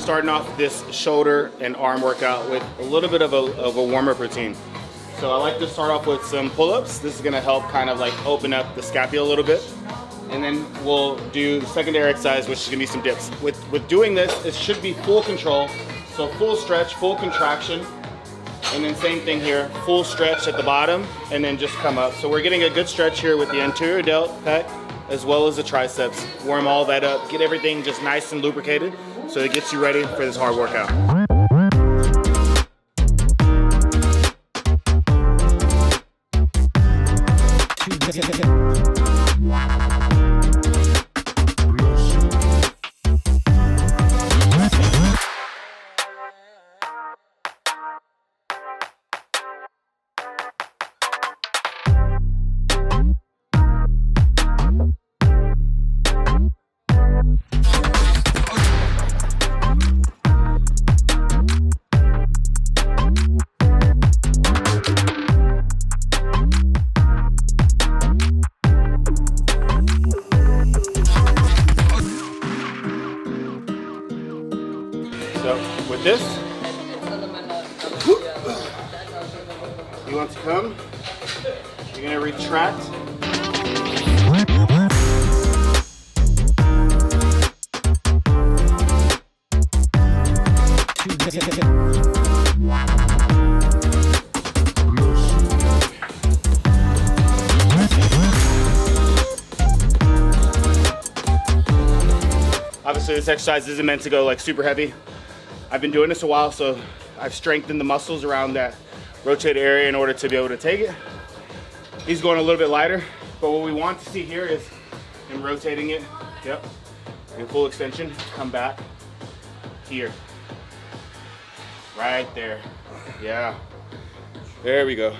starting off this shoulder and arm workout with a little bit of a warm-up routine. So I like to start off with some pull-ups. This is gonna help kind of like open up the scapula a little bit. And then we'll do the secondary exercise, which is gonna be some dips. With doing this, it should be full control. So full stretch, full contraction. And then same thing here, full stretch at the bottom, and then just come up. So we're getting a good stretch here with the anterior delt pec, as well as the triceps. Warm all that up, get everything just nice and lubricated, so it gets you ready for this hard workout. So with this, you want to come, you're gonna retract. Obviously this exercise isn't meant to go like super heavy. I've been doing this a while, so I've strengthened the muscles around that rotated area in order to be able to take it. He's going a little bit lighter, but what we want to see here is him rotating it, yep, in full extension, come back here, right there, yeah, there we go.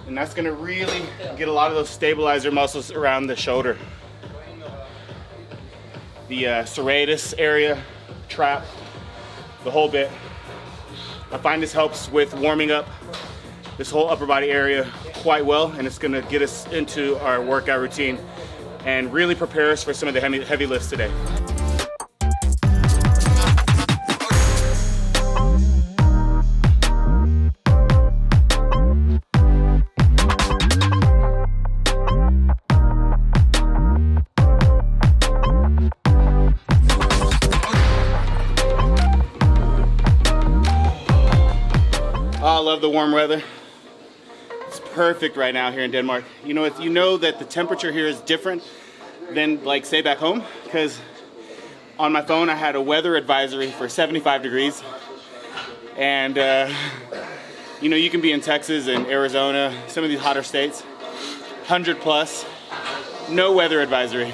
And that's gonna really get a lot of those stabilizer muscles around the shoulder. The serratus area, trap, the whole bit. I find this helps with warming up this whole upper body area quite well, and it's gonna get us into our workout routine and really prepare us for some of the heavy lifts today. I love the warm weather. It's perfect right now here in Denmark. You know that the temperature here is different than like say back home, because on my phone I had a weather advisory for 75 degrees. And you know, you can be in Texas and Arizona, some of these hotter states, 100 plus, no weather advisory.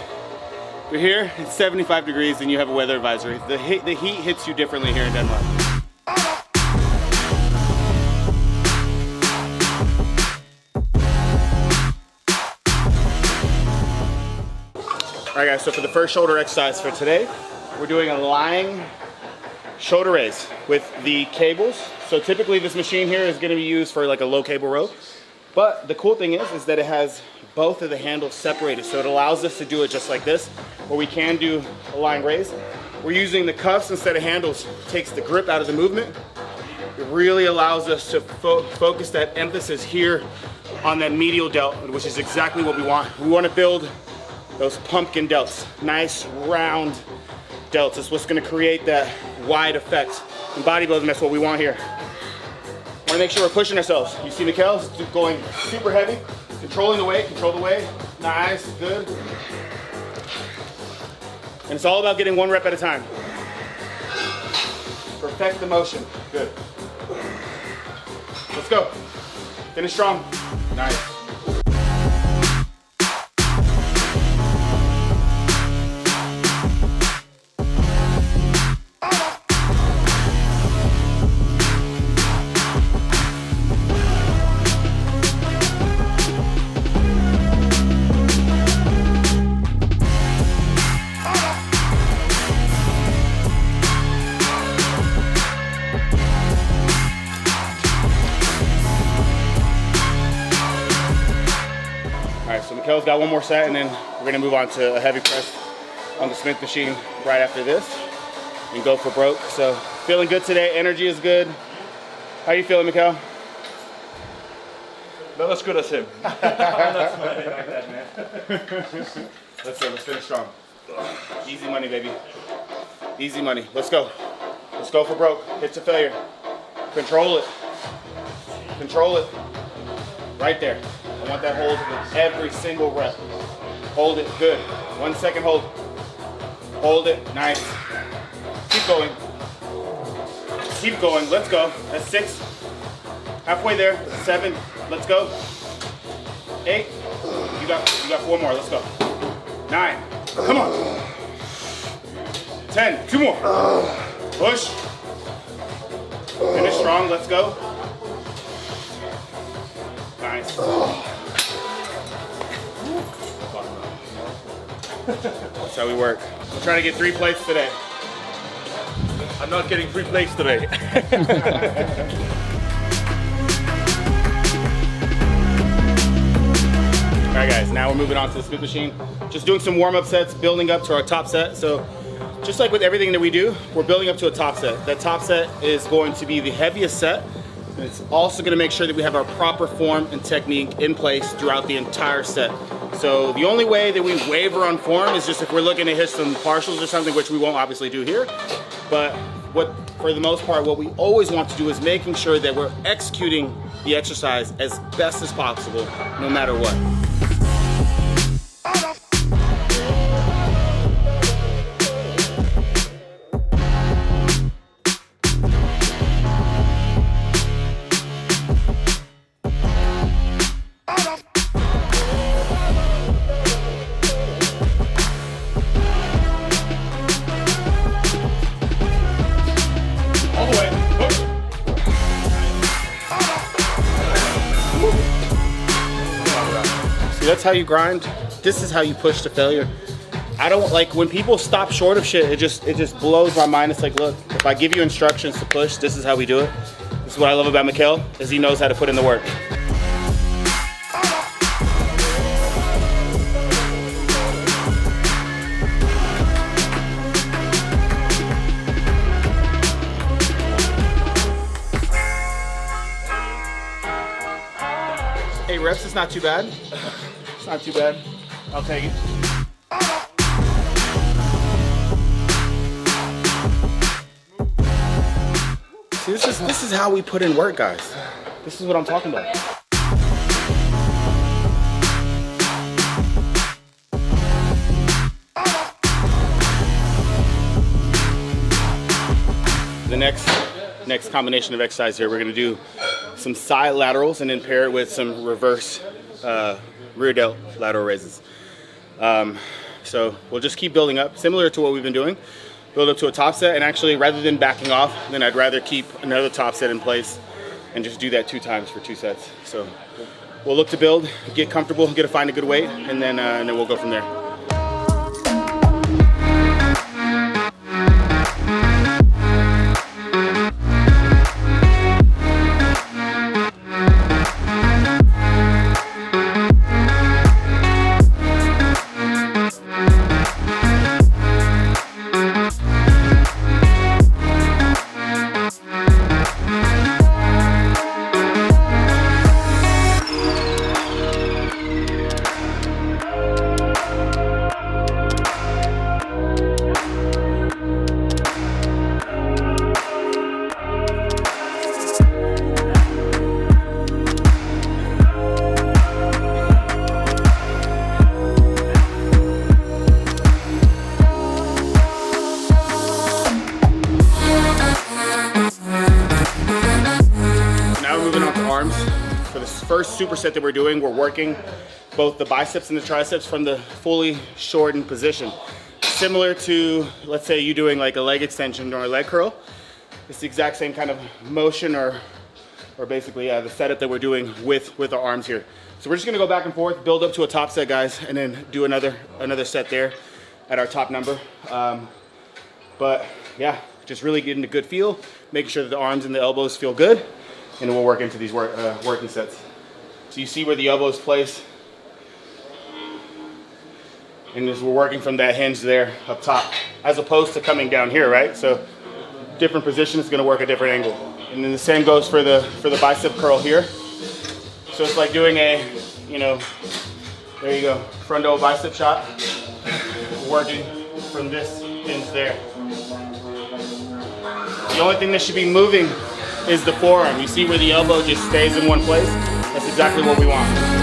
But here it's 75 degrees and you have a weather advisory. The heat hits you differently here in Denmark. All right guys, so for the first shoulder exercise for today, we're doing a lying shoulder raise with the cables. So typically this machine here is gonna be used for like a low cable row. But the cool thing is that it has both of the handles separated. So it allows us to do it just like this, where we can do a lying raise. We're using the cuffs instead of handles. It takes the grip out of the movement. It really allows us to focus that emphasis here on that medial delt, which is exactly what we want. We want to build those pumpkin delts, nice round delts. That's what's gonna create that wide effect. In bodybuilding, that's what we want here. Wanna make sure we're pushing ourselves. You see Mikael going super heavy, controlling the weight, control the weight. Nice, good. And it's all about getting one rep at a time. Perfect the motion, good. Let's go, finish strong, nice. Mikael's got one more set, and then we're gonna move on to a heavy press on the Smith machine right after this. and go for broke. So feeling good today, energy is good. How you feeling, Mikael? Not as good as him. Let's go, let's finish strong. Easy money, baby. Easy money, let's go. Let's go for broke, hit to failure. Control it. Control it. Right there. I want that hold with every single rep. Hold it, good. 1 second hold. Hold it, nice. Keep going. Keep going, let's go. That's 6. Halfway there, 7, let's go. 8, you got 4 more, let's go. 9, come on. 10, 2 more. Push. Finish strong, let's go. Nice. That's how we work. We're trying to get 3 plates today. I'm not getting 3 plates today. All right, guys, now we're moving on to the Smith machine. Just doing some warm-up sets, building up to our top set. So just like with everything that we do, we're building up to a top set. That top set is going to be the heaviest set, and it's also gonna make sure that we have our proper form and technique in place throughout the entire set. So the only way that we waver on form is just if we're looking to hit some partials or something, which we won't obviously do here. But for the most part, what we always want to do is making sure that we're executing the exercise as best as possible, no matter what. That's how you grind. This is how you push to failure. I don't like when people stop short of shit. It just blows my mind. It's like, look, if I give you instructions to push, this is how we do it. This is what I love about Mikael, is he knows how to put in the work. Eight reps is not too bad. It's not too bad. I'll take it. See, this is how we put in work, guys. This is what I'm talking about. The next combination of exercise here, we're gonna do some side laterals and then pair it with some reverse rear delt lateral raises. So we'll just keep building up, similar to what we've been doing. Build up to a top set, and actually rather than backing off, then I'd rather keep another top set in place and just do that 2 times for 2 sets. So we'll look to build, get comfortable, find a good weight, and then we'll go from there. First superset that we're doing, we're working both the biceps and the triceps from the fully shortened position. Similar to, let's say you doing like a leg extension or a leg curl. It's the exact same kind of motion or basically the setup that we're doing with our arms here. So we're just gonna go back and forth, build up to a top set, guys, and then do another set there at our top number. But yeah, just really getting a good feel, making sure that the arms and the elbows feel good, and then we'll work into these working sets. So you see where the elbows place. And as we're working from that hinge there up top, as opposed to coming down here, right? So different position is gonna work a different angle. And then the same goes for the bicep curl here. So it's like doing a, you know, there you go, frontal bicep shot, working from this hinge there. The only thing that should be moving is the forearm. You see where the elbow just stays in one place? That's exactly what we want.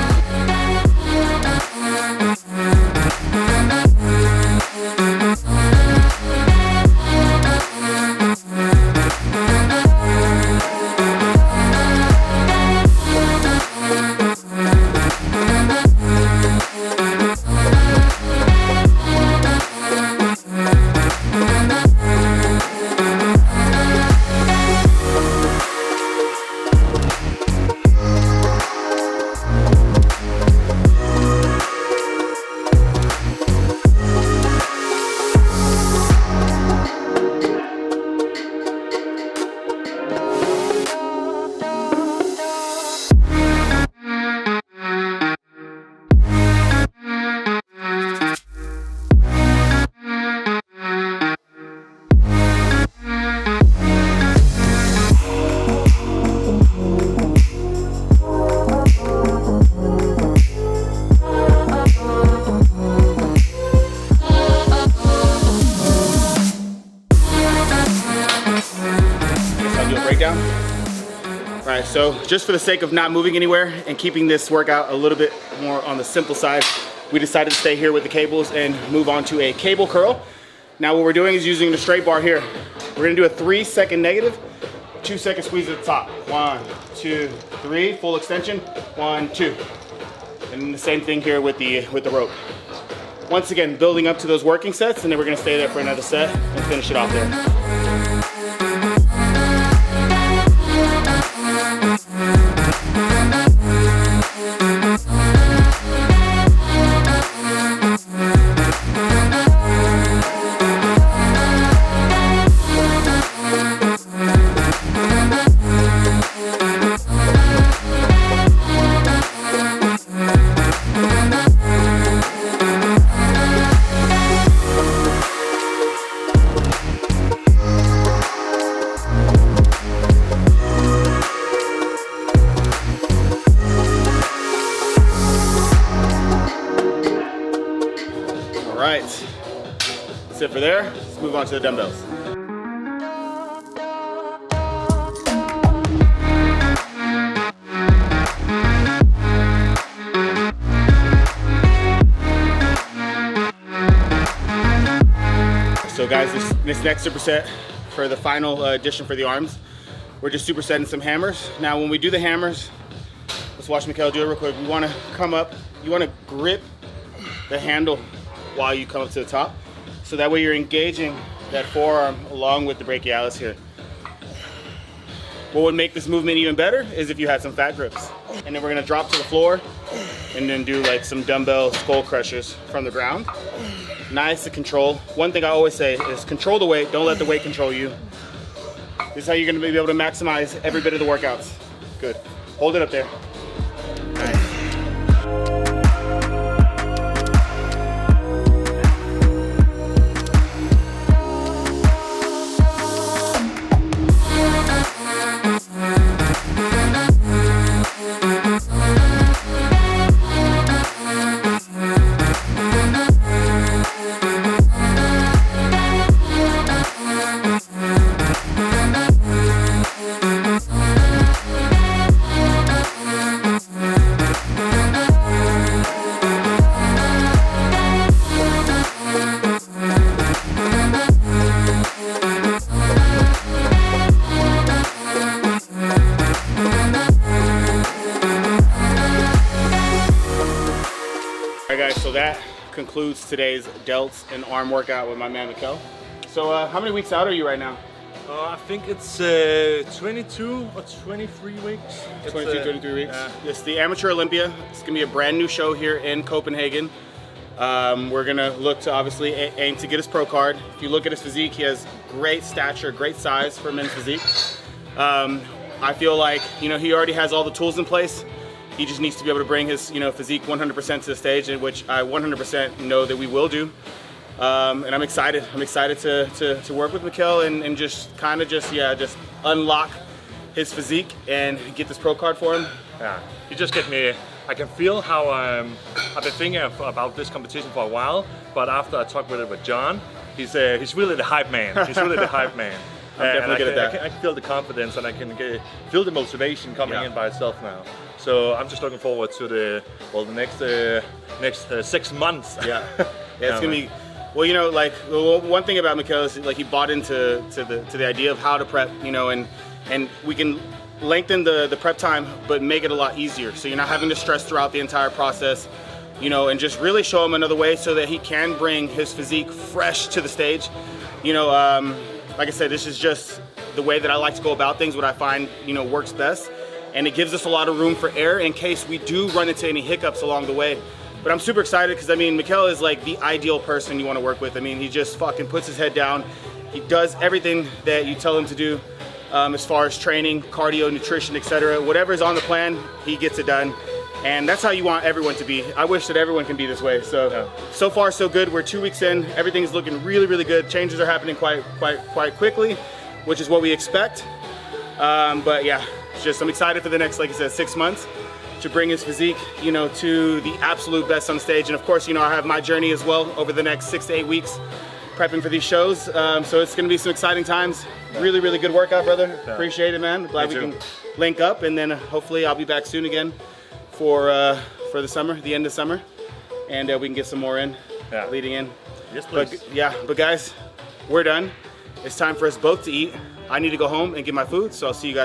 Breakdown. All right, so just for the sake of not moving anywhere and keeping this workout a little bit more on the simple side, we decided to stay here with the cables and move on to a cable curl. Now what we're doing is using the straight bar here. We're gonna do a 3-second negative, 2-second squeeze at the top. 1, 2, 3, full extension, 1, 2. And then the same thing here with the rope. Once again, building up to those working sets, and then we're gonna stay there for another set and finish it off there. That's it for there. Let's move on to the dumbbells. So guys, this next superset for the final addition for the arms, we're just supersetting some hammers. Now when we do the hammers, let's watch Mikael do it real quick. We want to come up, you want to grip the handle while you come up to the top. So that way you're engaging that forearm along with the brachialis here. What would make this movement even better is if you had some fat grips. And then we're gonna drop to the floor and then do like some dumbbell skull crushers from the ground. Nice to control. One thing I always say is control the weight, don't let the weight control you. This is how you're gonna be able to maximize every bit of the workouts. Good. Hold it up there. Nice. Alright guys, so that concludes today's delts and arm workout with my man Mikael. So how many weeks out are you right now? I think it's 22 or 23 weeks. 22, 23 weeks. It's the Amateur Olympia. It's going to be a brand new show here in Copenhagen. We're going to look to obviously aim to get his pro card. If you look at his physique, he has great stature, great size for men's physique. I feel like, you know, he already has all the tools in place. He just needs to be able to bring his, you know, physique 100% to the stage, in which I 100% know that we will do. And I'm excited. I'm excited to work with Mikael and just kind of just unlock his physique and get this pro card for him. Yeah, you just get me. I can feel how I've been thinking about this competition for a while, but after I talked with John, he's really the hype man. He's really the hype man. I'm definitely good at that. I can feel the confidence and I can feel the motivation coming in by itself now. So I'm just looking forward to the next 6 months. Yeah, it's gonna be. Well, you know, like one thing about Mikael is like he bought into the idea of how to prep, you know, and we can lengthen the prep time, but make it a lot easier. So you're not having to stress throughout the entire process, you know, and just really show him another way so that he can bring his physique fresh to the stage. You know, like I said, this is just the way that I like to go about things, what I find, you know, works best. And it gives us a lot of room for error in case we do run into any hiccups along the way. But I'm super excited because, I mean, Mikael is like the ideal person you want to work with. I mean, he just fucking puts his head down. He does everything that you tell him to do as far as training, cardio, nutrition, etc. Whatever's on the plan, he gets it done. And that's how you want everyone to be. I wish that everyone can be this way. So, so far so good. We're 2 weeks in. Everything's looking really, really good. Changes are happening quite quickly, which is what we expect. But yeah, I'm excited for the next, like I said, 6 months to bring his physique, you know, to the absolute best on stage. And of course, you know, I have my journey as well over the next 6 to 8 weeks prepping for these shows. So it's going to be some exciting times. Really, really good workout, brother. Appreciate it, man. Glad we can link up, and then hopefully I'll be back soon again for the summer, the end of summer, and we can get some more in leading in. Yes, please. But guys, we're done. It's time for us both to eat. I need to go home and get my food, so I'll see you guys